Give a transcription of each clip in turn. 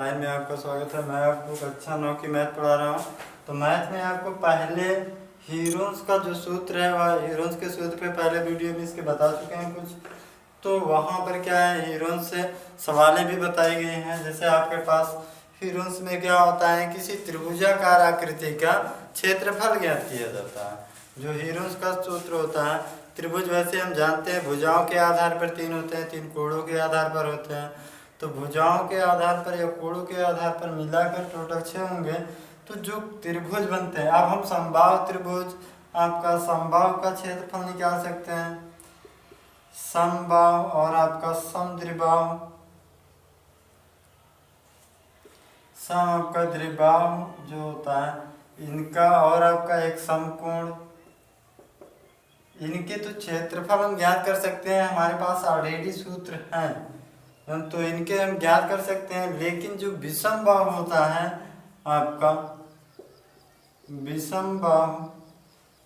Line में आपका स्वागत है। मैं आपको कक्षा 9 की मैथ पढ़ा रहा हूँ। तो मैथ में आपको पहले हीरोन्स का जो सूत्र है वह हीरोन्स के सूत्र पे पहले वीडियो में इसके बता चुके हैं कुछ। तो वहाँ पर क्या है, हीरोन्स से सवालें भी बताई गई हैं। जैसे आपके पास हीरोन्स में क्या होता है, किसी त्रिभुजाकार आकृति का क्षेत्रफल ज्ञात किया जाता है। जो हीरोन्स का सूत्र होता है, त्रिभुज वैसे हम जानते हैं भुजाओं के आधार पर 3 होते हैं, 3 कोणों के आधार पर होते हैं। तो भुजाओं के आधार पर या कोणों के आधार पर मिलाकर टोटल 6 होंगे। तो जो त्रिभुज बनते हैं, अब हम समबाहु त्रिभुज आपका समबाहु का क्षेत्रफल निकाल सकते हैं, समबाहु और आपका समद्विबाहु, सम आपका द्विबाहु जो होता है इनका, और आपका एक समकोण, इनके तो क्षेत्रफल हम ज्ञात कर सकते हैं। हमारे पास ऑलरेडी सूत्र हैं तो इनके हम ज्ञात कर सकते हैं। लेकिन जो विषम बाहु होता है आपका विषम बाहु,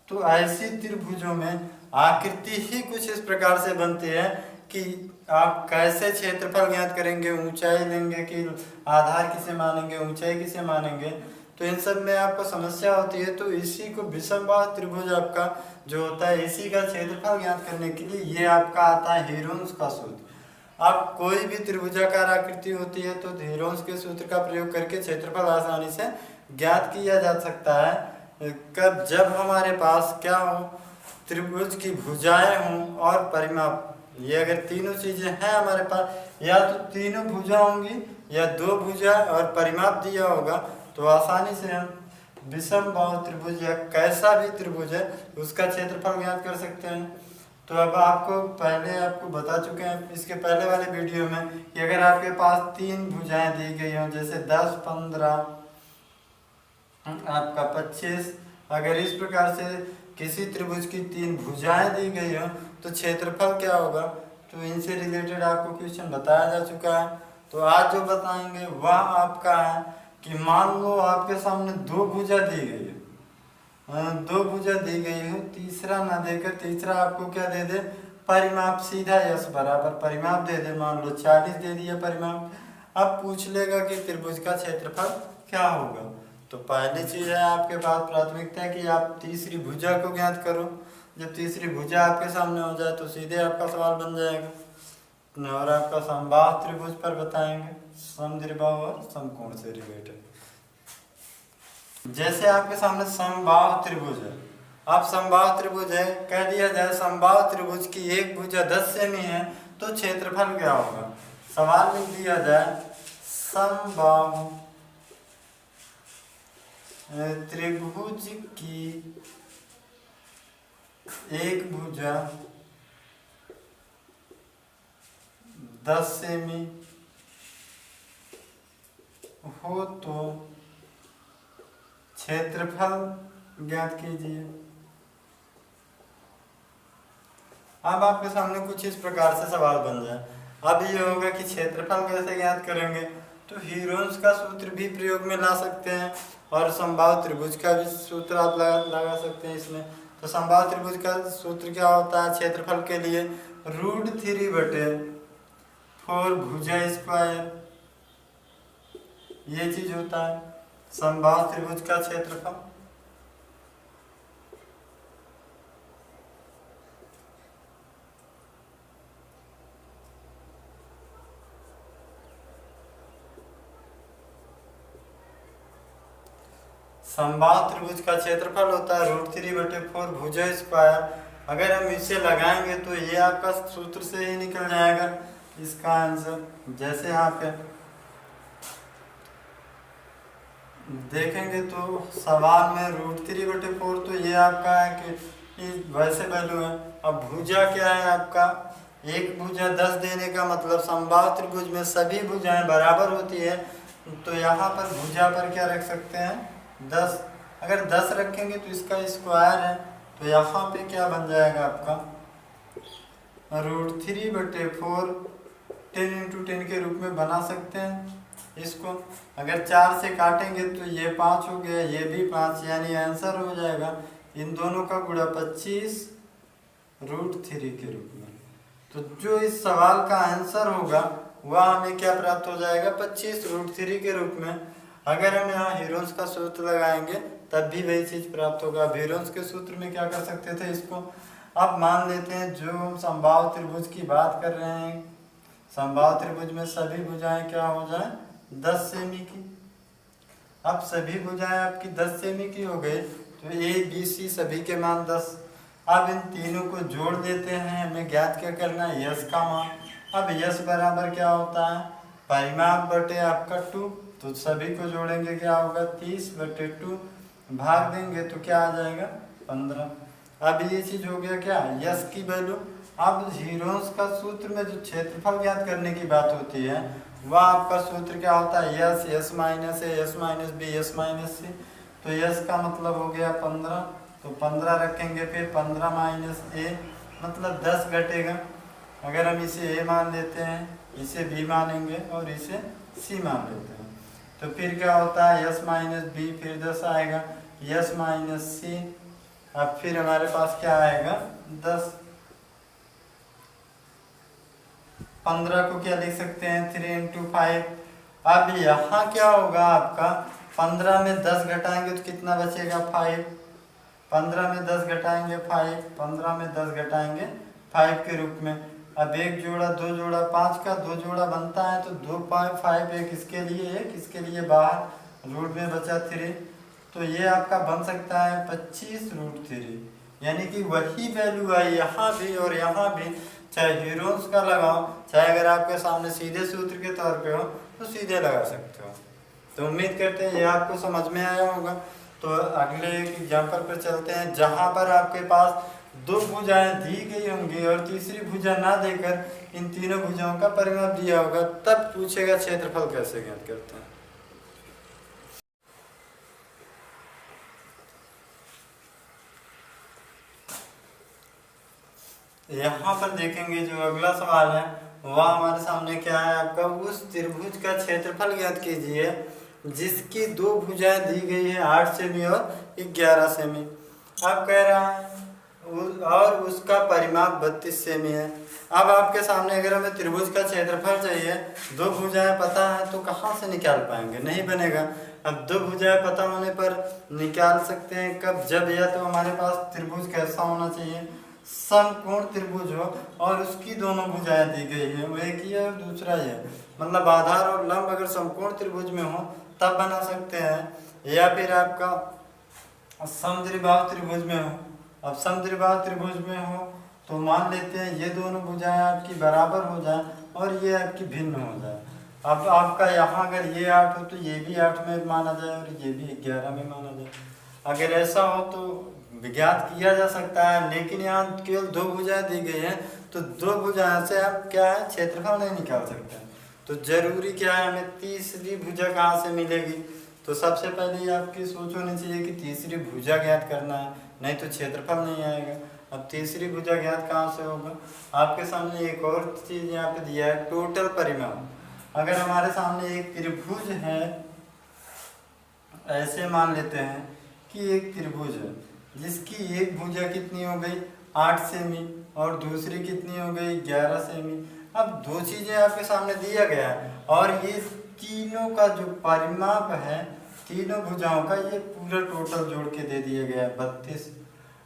तो ऐसी त्रिभुजों में आकृति ही कुछ इस प्रकार से बनती है कि आप कैसे क्षेत्रफल ज्ञात करेंगे, ऊंचाई लेंगे कि आधार किसे मानेंगे, ऊंचाई किसे मानेंगे, तो इन सब में आपको समस्या होती है। तो इसी को विषम बाहु त्रिभुज आपका जो होता है, इसी का क्षेत्रफल ज्ञात करने के लिए ये आपका आता है हीरोन्स का सूत्र। अब कोई भी त्रिभुजाकार आकृति होती है तो हीरोन्स के सूत्र का प्रयोग करके क्षेत्रफल आसानी से ज्ञात किया जा सकता है। कब, जब हमारे पास क्या हो, त्रिभुज की भुजाएं हों और परिमाप, ये अगर तीनों चीजें हैं हमारे पास, या तो तीनों भुजा होंगी या 2 भुजा और परिमाप दिया होगा, तो आसानी से हम विषम बाहु त्रिभुज या कैसा भी त्रिभुज है उसका क्षेत्रफल ज्ञात कर सकते हैं। तो अब आपको बता चुके हैं इसके पहले वाले वीडियो में कि अगर आपके पास 3 भुजाएं दी गई हों, जैसे 10, 15 आपका 25, अगर इस प्रकार से किसी त्रिभुज की 3 भुजाएं दी गई हो तो क्षेत्रफल क्या होगा, तो इनसे रिलेटेड आपको क्वेश्चन बताया जा चुका है। तो आज जो बताएंगे वह आपका है कि मान लो आपके सामने 2 भुजा दी गई है, 2 भुजा दी गई हो, तीसरा ना देकर तीसरा आपको क्या दे दे, परिमाप, सीधा यस बराबर परिमाप दे दे। मान लो 40 दे दिया परिमाप। अब पूछ लेगा कि त्रिभुज का क्षेत्रफल क्या होगा। तो पहली चीज है आपके पास प्राथमिकता है कि आप तीसरी भुजा को ज्ञात करो। जब तीसरी भुजा आपके सामने हो जाए तो सीधे आपका सवाल बन जाएगा। और आपका समबाहु त्रिभुज पर बताएंगे, समद्विबाहु और समकोण से रिलेटेड। जैसे आपके सामने समबाहु त्रिभुज है, अब समबाहु त्रिभुज है, कह दिया जाए समबाहु त्रिभुज की एक भुजा 10 सेमी है तो क्षेत्रफल क्या होगा। सवाल लिख दिया जाए समबाहु त्रिभुज की एक भुजा 10 सेमी हो तो क्षेत्रफल ज्ञात कीजिए। अब आपके सामने कुछ इस प्रकार से सवाल बन जाए। अब ये होगा कि क्षेत्रफल कैसे ज्ञात करेंगे, तो हीरोन्स का सूत्र भी प्रयोग में ला सकते हैं और समबाहु त्रिभुज का भी सूत्र आप लगा सकते हैं इसमें। तो समबाहु त्रिभुज का सूत्र क्या होता है क्षेत्रफल के लिए, √3/4 भुजा स्क्वायर, ये चीज होता है समबाहु त्रिभुज का क्षेत्रफल। समबाहु त्रिभुज का क्षेत्रफल होता है √3/4 भुजा स्क्वायर। अगर हम इसे लगाएंगे तो ये आपका सूत्र से ही निकल जाएगा इसका आंसर। जैसे यहाँ पे देखेंगे तो सवाल में √3/4, तो ये आपका है कि वैसे वैल्यू है। अब भुजा क्या है आपका, एक भुजा 10 देने का मतलब समबाहु त्रिभुज में सभी भुजाएं बराबर होती है। तो यहाँ पर भुजा पर क्या रख सकते हैं 10। अगर 10 रखेंगे तो इसका स्क्वायर है, तो यहाँ पे क्या बन जाएगा आपका √3/4 10 × 10 के रूप में बना सकते हैं इसको। अगर 4 से काटेंगे तो ये 5 हो गया, ये भी 5, यानी आंसर हो जाएगा इन दोनों का गुणा 25 √3 के रूप में। तो जो इस सवाल का आंसर होगा वह हमें क्या प्राप्त हो जाएगा 25√3 के रूप में। अगर हम यहाँ हीरोन्स का सूत्र लगाएंगे तब भी वही चीज प्राप्त होगा। हीरोन्स के सूत्र में क्या कर सकते थे इसको, अब मान लेते हैं जो हम समबाहु त्रिभुज की बात कर रहे हैं, समबाहु त्रिभुज में सभी भुजाएं क्या हो जाए 10 सेमी की। अब सभी भुजाएं आपकी 10 सेमी की हो गई तो ए बी सी सभी के मान 10। अब इन तीनों को जोड़ देते हैं, हमें ज्ञात क्या करना है यश का मान। अब यश बराबर क्या होता है परिमाप बटे आपका 2, तो सभी को जोड़ेंगे क्या होगा 30/2, भाग देंगे तो क्या आ जाएगा 15। अब ये चीज हो गया क्या यश की वैल्यू। अब हीरोन्स का सूत्र में जो क्षेत्रफल ज्ञात करने की बात होती है वह आपका सूत्र क्या होता है S, S minus A, S minus B, S minus C. तो यस का मतलब हो गया 15, तो 15 रखेंगे, फिर 15 माइनस ए मतलब 10 घटेगा। अगर हम इसे ए मान लेते हैं, इसे बी मानेंगे और इसे सी मान लेते हैं, तो फिर क्या होता है यस माइनस बी, फिर 10 आएगा, यस माइनस सी, अब फिर हमारे पास क्या आएगा 10। 15 को क्या लिख सकते हैं 3 × 5। अब यहाँ क्या होगा आपका 15 में 10 घटाएंगे तो कितना बचेगा 5, 15 में 10 घटाएंगे 5, 15 में 10 घटाएंगे 5 के रूप में। अब एक जोड़ा दो जोड़ा 5 का 2 जोड़ा बनता है तो 2 5 5, एक इसके लिए एक इसके लिए बाहर, रूट में बचा 3, तो ये आपका बन सकता है 25√3। यानी कि वही वैल्यू आई यहाँ भी और यहाँ भी, चाहे हीरोन्स का लगाओ चाहे अगर आपके सामने सीधे सूत्र के तौर पे हो तो सीधे लगा सकते हो। तो उम्मीद करते हैं ये आपको समझ में आया होगा। तो अगले एक एग्जाम्पल पर चलते हैं जहाँ पर आपके पास दो भुजाएं दी गई होंगी और तीसरी भुजा ना देकर इन तीनों भुजाओं का परिमाप दिया होगा, तब पूछेगा क्षेत्रफल कैसे ज्ञात करते हैं। यहाँ पर देखेंगे जो अगला सवाल है वह हमारे सामने क्या है आपका, उस त्रिभुज का क्षेत्रफल ज्ञात कीजिए जिसकी दो भुजाएं दी गई है 8 सेमी और 11 सेमी। अब कह रहा है और उसका परिमाप 32 सेमी है। अब आपके सामने अगर हमें त्रिभुज का क्षेत्रफल चाहिए, दो भुजाएं पता है तो कहाँ से निकाल पाएंगे, नहीं बनेगा। अब दो भुजाएं पता होने पर निकाल सकते हैं कब, जब या तो हमारे पास त्रिभुज कैसा होना चाहिए समकोण त्रिभुज हो और उसकी दोनों भुजाएं दी गई है, वो एक ही है और दूसरा ही है, मतलब आधार और लंब अगर समकोण त्रिभुज में हो तब बना सकते हैं। या फिर आपका समद्विबाहु त्रिभुज में हो। अब समद्विबाहु त्रिभुज में हो तो मान लेते हैं ये दोनों भुजाएं आपकी बराबर हो जाए और ये आपकी भिन्न हो जाए। अब आपका यहाँ अगर ये 8 हो तो ये भी 8 में माना जाए और ये भी 11 में माना जाए। अगर ऐसा हो तो ज्ञात किया जा सकता है, लेकिन यहाँ केवल दो भुजाएं दी गई हैं तो दो भुजाएं से आप क्या है क्षेत्रफल नहीं निकाल सकते। तो जरूरी क्या है हमें तीसरी भुजा कहाँ से मिलेगी। तो सबसे पहले आपकी सोच होनी चाहिए कि तीसरी भुजा ज्ञात करना है, नहीं तो क्षेत्रफल नहीं आएगा। अब तीसरी भुजा ज्ञात कहाँ से होगा, आपके सामने एक और चीज यहाँ पे दिया है टोटल परिमाप। अगर हमारे सामने एक त्रिभुज है, ऐसे मान लेते हैं कि एक त्रिभुज है जिसकी एक भुजा कितनी हो गई 8 सेमी और दूसरी कितनी हो गई 11 सेमी। अब दो चीजें आपके सामने दिया गया है और ये तीनों का जो परिमाप है तीनों भुजाओं का ये पूरा टोटल जोड़ के दे दिया गया है 32।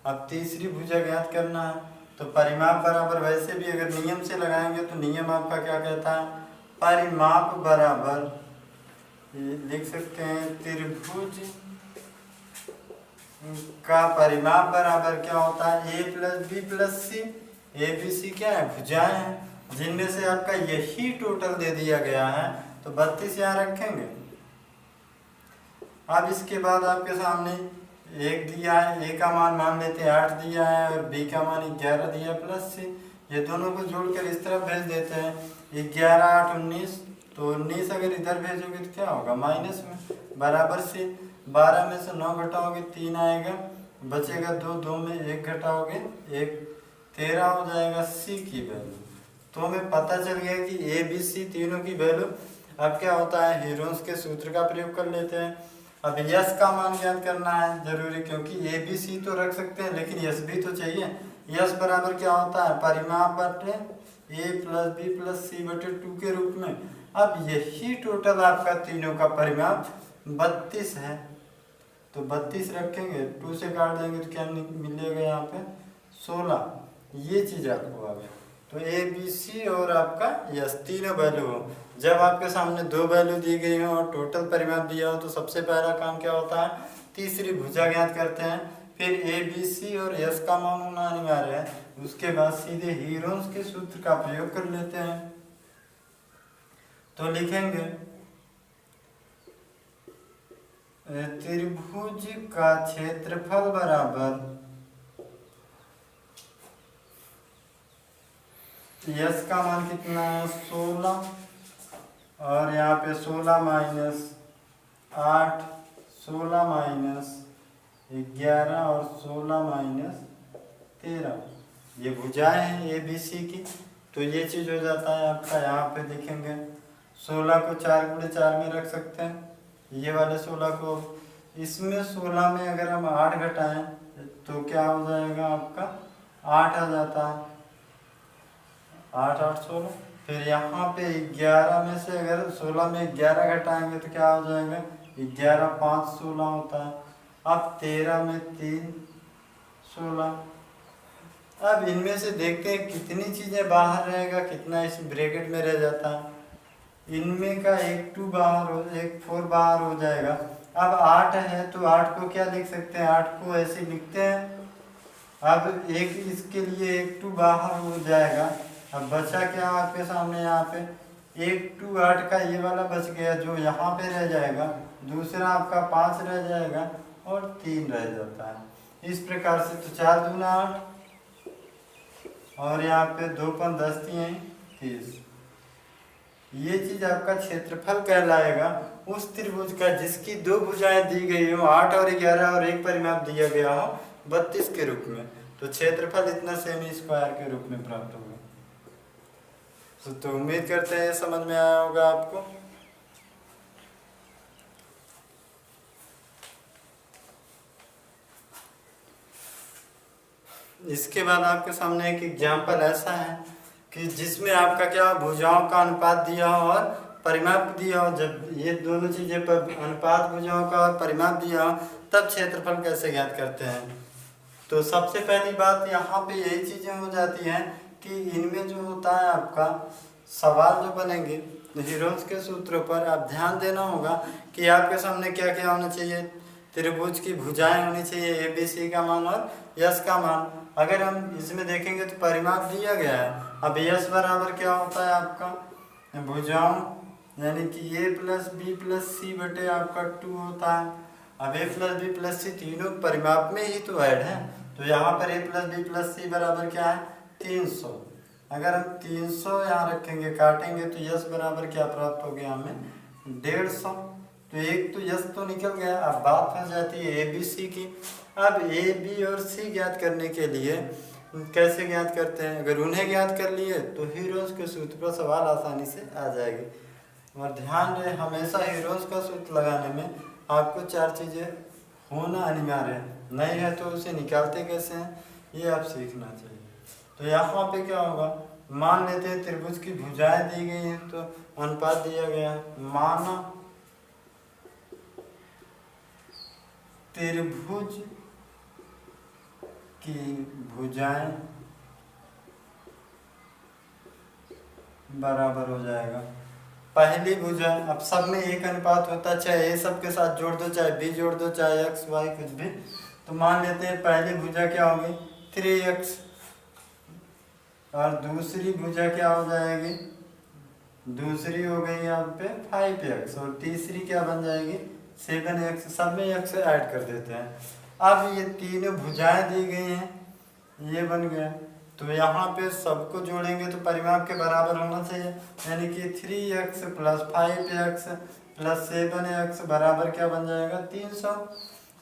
अब तीसरी भुजा ज्ञात करना है तो परिमाप बराबर, वैसे भी अगर नियम से लगाएंगे तो नियम आपका क्या कहता है, परिमाप बराबर लिख सकते हैं त्रिभुज का परिमाप बराबर क्या होता है a + b + c। A B C क्या है भुजाएं हैं जिनमें से आपका यही टोटल दे दिया गया है, तो 32 यहाँ रखेंगे। अब इसके बाद आपके सामने एक दिया है, ए का मान लेते हैं 8 दिया है और बी का मान 11 दिया प्लस c, ये दोनों को जोड़कर इस तरफ भेज देते हैं। 11 8 19, तो 19 अगर इधर भेजोगे तो क्या होगा माइनस में, बराबर से 12 में से 9 घटाओगे 3 आएगा, बचेगा 2, 2 में 1 घटाओगे 1, 13 हो जाएगा सी की वैल्यू। तो हमें पता चल गया कि ए बी सी तीनों की वैल्यू। अब क्या होता है हीरोन्स के सूत्र का प्रयोग कर लेते हैं। अब यस का मान ज्ञात करना है जरूरी, क्योंकि ए बी सी तो रख सकते हैं लेकिन यस भी तो चाहिए। यस बराबर क्या होता है परिमाप बटे ए प्लस बी प्लस सी बटे 2 के रूप में। अब यही टोटल आपका तीनों का परिमाप 32 है, तो 32 रखेंगे, 2 से काट देंगे तो क्या मिलेगा यहाँ पे 16। ये चीज़ आपको आ गया। तो ए बी सी और आपका यस तीनों वैल्यू हो। जब आपके सामने दो वैल्यू दी गई हो और टोटल परिमाप दिया हो तो सबसे पहला काम क्या होता है, तीसरी भुजा ज्ञात करते हैं। फिर ए बी सी और यस का मान होना अनिवार्य है। उसके बाद सीधे हीरोन्स के सूत्र का प्रयोग कर लेते हैं। तो लिखेंगे त्रिभुज का क्षेत्रफल बराबर यस का मान कितना है 16, और यहाँ पे 16 माइनस 8, 16 माइनस 11 और 16 माइनस 13, ये भुजाएं हैं ए बी सी की। तो ये चीज़ हो जाता है आपका, यहाँ पे लिखेंगे 16 को 4 गुणे 4 में रख सकते हैं, ये वाले 16 को। इसमें 16 में अगर हम 8 घटाएं तो क्या हो जाएगा आपका 8 आ जाता है, 8 8 16। फिर यहाँ पे 11 में से अगर 16 में 11 घटाएंगे तो क्या हो जाएगा 11 5 16 होता है। अब 13 में 3 16। अब इनमें से देखते हैं कितनी चीज़ें बाहर रहेगा, कितना इस ब्रैकेट में रह जाता है। इनमें का एक 2 बाहर हो, एक 4 बाहर हो जाएगा। अब 8 है तो 8 को क्या लिख सकते हैं, 8 को ऐसे लिखते हैं। अब एक इसके लिए एक 2 बाहर हो जाएगा। अब बचा क्या आपके सामने, यहाँ पे एक 2 8 का ये वाला बच गया जो यहाँ पे रह जाएगा, दूसरा आपका 5 रह जाएगा और 3 रह जाता है। इस प्रकार से तो 4 दूना 8 और यहाँ पे 2 5 10 3 30। ये चीज आपका क्षेत्रफल कहलाएगा उस त्रिभुज का जिसकी दो भुजाएं दी गई हो, 8 और 11 और एक परिमाप दिया गया हो 32 के रूप में। तो क्षेत्रफल इतना सेमी स्क्वायर के रूप में प्राप्त होगा। तो उम्मीद करते हैं समझ में आया होगा आपको। इसके बाद आपके सामने एक एग्जाम्पल ऐसा है कि जिसमें आपका क्या भुजाओं का अनुपात दिया हो और परिमाप दिया हो। जब ये दोनों चीज़ें पर अनुपात भुजाओं का और परिमाप दिया हो तब क्षेत्रफल कैसे ज्ञात करते हैं। तो सबसे पहली बात यहाँ पे यही चीज़ें हो जाती हैं कि इनमें जो होता है आपका सवाल जो बनेंगे हीरोन्स के सूत्रों पर आप ध्यान देना होगा कि आपके सामने क्या क्या होना चाहिए। त्रिभुज की भुजाएं होनी चाहिए, ए बी सी का मान और यस का मान। अगर हम इसमें देखेंगे तो परिमाप दिया गया है। अब यस बराबर क्या होता है आपका भुजाओं यानी कि ए प्लस बी प्लस सी बटे आपका 2 होता है। अब ए प्लस बी प्लस सी तीनों परिमाप में ही तो ऐड है, तो यहाँ पर ए प्लस बी प्लस सी बराबर क्या है 300। अगर हम 300 यहाँ रखेंगे काटेंगे तो यस बराबर क्या प्राप्त हो गया हमें 150। तो एक तो यस तो निकल गया। अब बात फंस जाती है ए बी सी की। अब ए बी और सी ज्ञात करने के लिए कैसे ज्ञात करते हैं, अगर उन्हें ज्ञात कर लिए तो हीरोन्स के सूत्र पर सवाल आसानी से आ जाएगी। और ध्यान रहे हमेशा हीरोन्स का सूत्र लगाने में आपको 4 चीज़ें होना अनिवार्य है, नहीं है तो उसे निकालते कैसे हैं ये आप सीखना चाहिए। तो यहाँ पे क्या होगा, मान लेते हैं त्रिभुज की भुजाएं दी गई हैं तो अनुपात दिया गया है। माना त्रिभुज की भुजाएं बराबर हो जाएगा पहली भुजा। अब सब में एक अनुपात होता है, चाहे ए सब के साथ जोड़ दो, चाहे बी जोड़ दो, चाहे एक्स वाई कुछ भी। तो मान लेते हैं पहली भुजा क्या होगी 3x और दूसरी भुजा क्या हो जाएगी, दूसरी हो गई यहाँ पे 5x और तीसरी क्या बन जाएगी 7x। सब में x ऐड कर देते हैं। अब ये तीनों भुजाएं दी गई हैं, ये बन गया। तो यहाँ पे सबको जोड़ेंगे तो परिमाप के बराबर होना चाहिए, यानी कि 3x plus 5x plus 7x बराबर क्या बन जाएगा 300।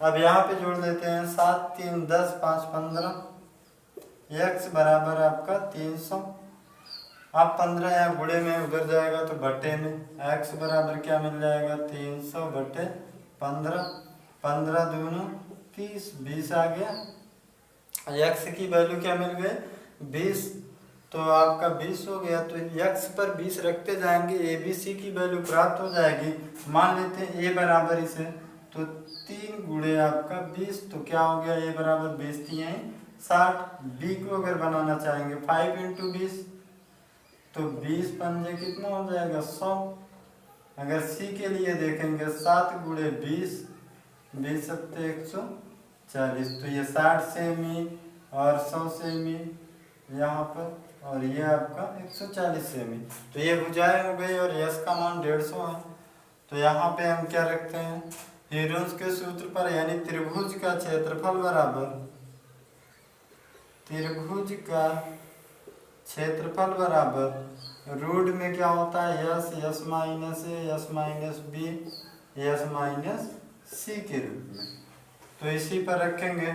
अब यहाँ पे जोड़ देते हैं 7 3 10 5 15, x बराबर आपका 300। अब 15 यहाँ गुणे में उधर जाएगा तो बटे में x बराबर क्या मिल जाएगा 300 बटे 15, 15 दूनी 30, 20 आ गया। x की वैल्यू क्या मिल गई 20। तो तो आपका 20 हो गया। तो x पर 20 रखते जाएंगे, ए बी सी की वैल्यू प्राप्त हो जाएगी। मान लेते हैं a बराबर इसे, तो 3 गुणे आपका 20, तो क्या हो गया, a बराबर 20 60। b को अगर बनाना चाहेंगे 5 × 20, तो 20 पंजे कितना हो जाएगा 100। अगर c के लिए देखेंगे 7 गुणे 20, 20 सत्ते 140, तो ये 60 सेमी और 100 सेमी यहाँ पर, और ये आपका 140 सेमी। तो ये भुजाएं हो गई और यश का मान 150 है। तो यहाँ पे हम क्या रखते हैं, हीरोज के सूत्र पर, यानी त्रिभुज का क्षेत्रफल बराबर, त्रिभुज का क्षेत्रफल बराबर रूट में क्या होता है, S, S minus A, S minus B, S minus C के रूप में। तो इसी पर रखेंगे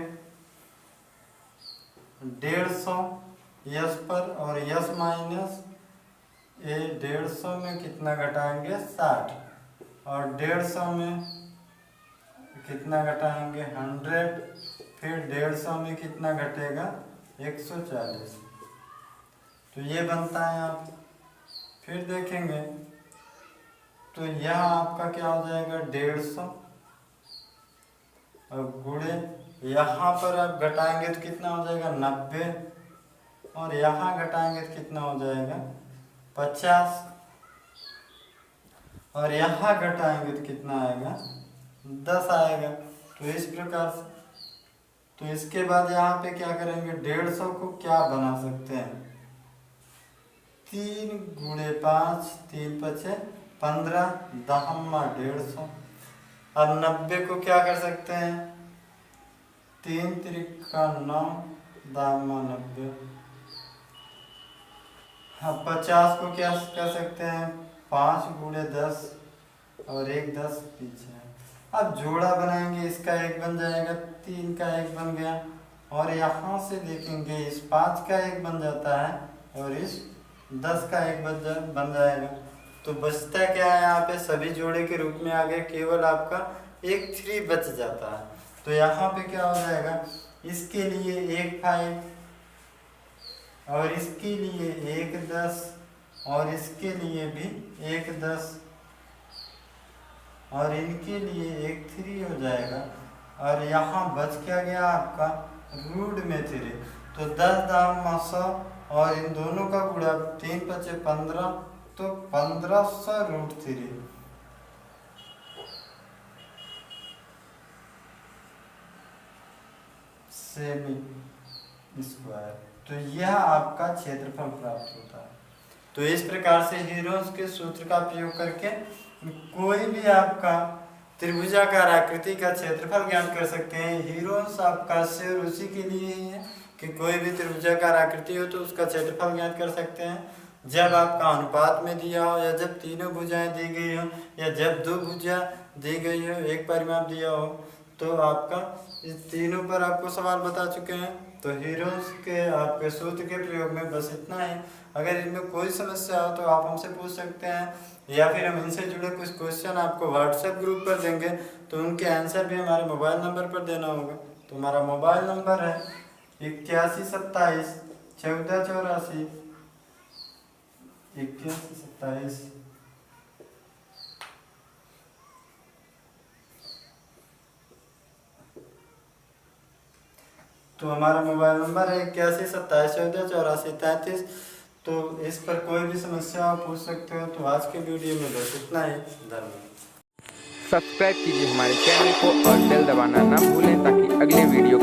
150 यस पर, और यस माइनस ए 150 में कितना घटाएंगे 60, और 150 में कितना घटाएंगे 100, फिर 150 में कितना घटेगा 140। तो ये बनता है आप, फिर देखेंगे तो यहाँ आपका क्या हो जाएगा 150, और गुणे यहाँ पर आप घटाएंगे तो कितना हो जाएगा 90, और यहाँ घटाएंगे तो कितना हो जाएगा 50, और यहाँ घटाएंगे तो कितना आएगा 10 आएगा। तो इस प्रकार से, तो इसके बाद यहाँ पे क्या करेंगे, 150 को क्या बना सकते हैं, 3 गुणे 5, 3 पचे 15, दहम्मा 150। अब 90 को क्या कर सकते हैं, 3 त्रिका 9, दहम्मा 90। अब 50 को क्या कर सकते हैं, 5 गुणे 10, और 1 10 पीछे। अब जोड़ा बनाएंगे, इसका 1 बन जाएगा, 3 का 1 बन गया, और यहाँ से देखेंगे इस 5 का 1 बन जाता है, और इस 10 का 1 बन जाएगा। तो बचता क्या है, यहाँ पे सभी जोड़े के रूप में आ गए, केवल आपका एक 3 बच जाता है। तो यहाँ पे क्या हो जाएगा, इसके लिए 1 5, और इसके लिए 1 10, और इसके लिए भी 1 10, और इनके लिए 1 3 हो जाएगा। और यहाँ बच क्या गया आपका रूट में 3, तो 10 दाम 100, और इन दोनों का गुणा 3 पचे 15, तो 1500 रूट 3 सेमी स्क्वायर। तो यह आपका क्षेत्रफल प्राप्त होता है। तो इस प्रकार से हीरोज के सूत्र का प्रयोग करके कोई भी आपका त्रिभुजाकार आकृति का क्षेत्रफल ज्ञात कर सकते हैं। हीरोज आपका शेर उसी के लिए ही है कि कोई भी त्रिभुजाकार आकृति हो तो उसका क्षेत्रफल ज्ञात कर सकते हैं जब आपका अनुपात में दिया हो, या जब तीनों भुजाएं दी गई हो, या जब 2 भुजा दी गई हो, एक परिमाप दिया हो। तो आपका इस तीनों पर आपको सवाल बता चुके हैं। तो हीरोज के आपके सूत्र के प्रयोग में बस इतना ही। अगर इनमें कोई समस्या हो तो आप हमसे पूछ सकते हैं, या फिर हम इनसे जुड़े कुछ क्वेश्चन आपको व्हाट्सएप ग्रुप पर देंगे, तो उनके आंसर भी हमारे मोबाइल नंबर पर देना होगा। तो हमारा मोबाइल नंबर है 8127 1484 8127। तो हमारा मोबाइल नंबर है 8127 1484 33। तो इस पर कोई भी समस्या आप पूछ सकते हो। तो आज के वीडियो में बस इतना ही। धन्यवाद। सब्सक्राइब कीजिए हमारे चैनल को और बेल दबाना ना भूलें ताकि अगले वीडियो